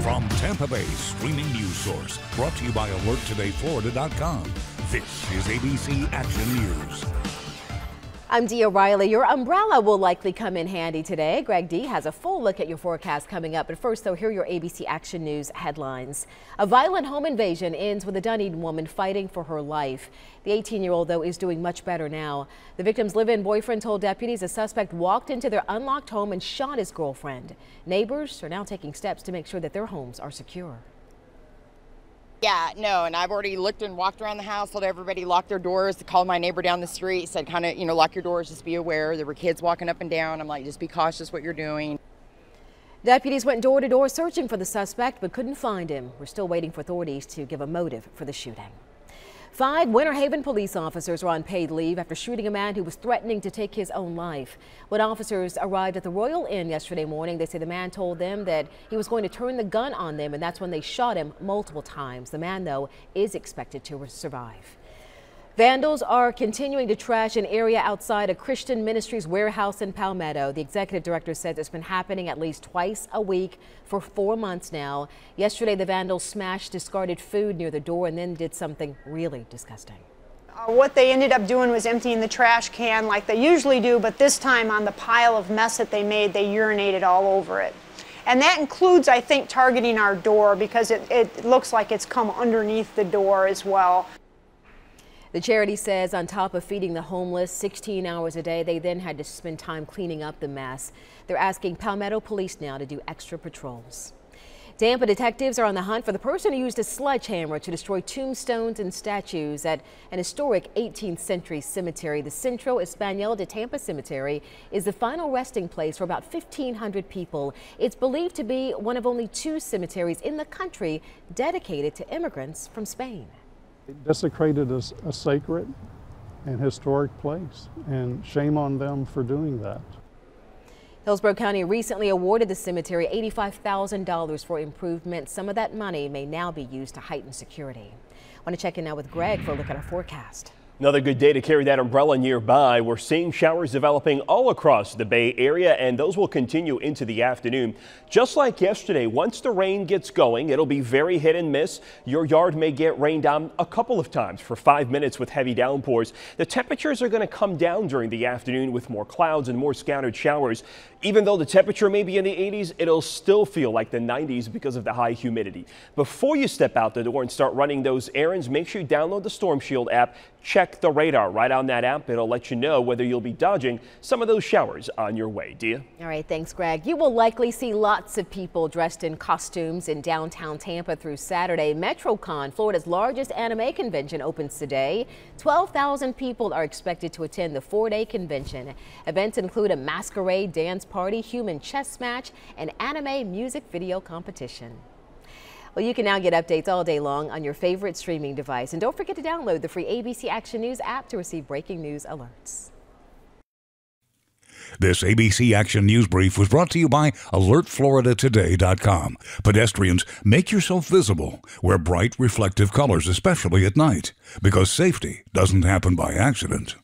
From Tampa Bay's streaming news source, brought to you by AlertTodayFlorida.com, this is ABC Action News. I'm Dee O'Reilly. Your umbrella will likely come in handy today. Greg D has a full look at your forecast coming up. But first, though, here are your ABC Action News headlines. A violent home invasion ends with a Dunedin woman fighting for her life. The 18-year-old, though, is doing much better now. The victim's live-in boyfriend told deputies a suspect walked into their unlocked home and shot his girlfriend. Neighbors are now taking steps to make sure that their homes are secure. Yeah, no, and I've already looked and walked around the house, told everybody lock their doors, called my neighbor down the street, said kind of, lock your doors, just be aware. There were kids walking up and down. I'm like, just be cautious what you're doing. Deputies went door to door searching for the suspect but couldn't find him. We're still waiting for authorities to give a motive for the shooting. 5 Winter Haven police officers are on paid leave after shooting a man who was threatening to take his own life. When officers arrived at the Royal Inn yesterday morning, they say the man told them that he was going to turn the gun on them, and that's when they shot him multiple times. The man, though, is expected to survive. Vandals are continuing to trash an area outside a Christian Ministries warehouse in Palmetto. The executive director says it's been happening at least twice a week for 4 months now. Yesterday, the vandals smashed discarded food near the door and then did something really disgusting. What they ended up doing was emptying the trash can like they usually do, but this time on the pile of mess that they made, they urinated all over it. And that includes, I think, targeting our door because it looks like it's come underneath the door as well. The charity says on top of feeding the homeless 16 hours a day, they then had to spend time cleaning up the mess. They're asking Palmetto Police now to do extra patrols. Tampa detectives are on the hunt for the person who used a sledgehammer to destroy tombstones and statues at an historic 18th century cemetery. The Centro Español de Tampa Cemetery is the final resting place for about 1,500 people. It's believed to be one of only 2 cemeteries in the country dedicated to immigrants from Spain. It desecrated a sacred and historic place, and shame on them for doing that. Hillsborough County recently awarded the cemetery $85,000 for improvements. Some of that money may now be used to heighten security. I want to check in now with Greg for a look at our forecast. Another good day to carry that umbrella nearby. We're seeing showers developing all across the Bay Area, and those will continue into the afternoon. Just like yesterday, once the rain gets going, it'll be very hit and miss. Your yard may get rained on a couple of times for 5 minutes with heavy downpours. The temperatures are going to come down during the afternoon with more clouds and more scattered showers. Even though the temperature may be in the 80s, it'll still feel like the 90s because of the high humidity. Before you step out the door and start running those errands, make sure you download the Storm Shield app. Check the radar right on that app. It'll let you know whether you'll be dodging some of those showers on your way. Dia? All right, thanks, Greg. You will likely see lots of people dressed in costumes in downtown Tampa through Saturday. MetroCon, Florida's largest anime convention, opens today. 12,000 people are expected to attend the 4-day convention. Events include a masquerade dance party, human chess match, and anime music video competition. Well, you can now get updates all day long on your favorite streaming device. And don't forget to download the free ABC Action News app to receive breaking news alerts. This ABC Action News Brief was brought to you by AlertFloridaToday.com. Pedestrians, make yourself visible. Wear bright, reflective colors, especially at night, because safety doesn't happen by accident.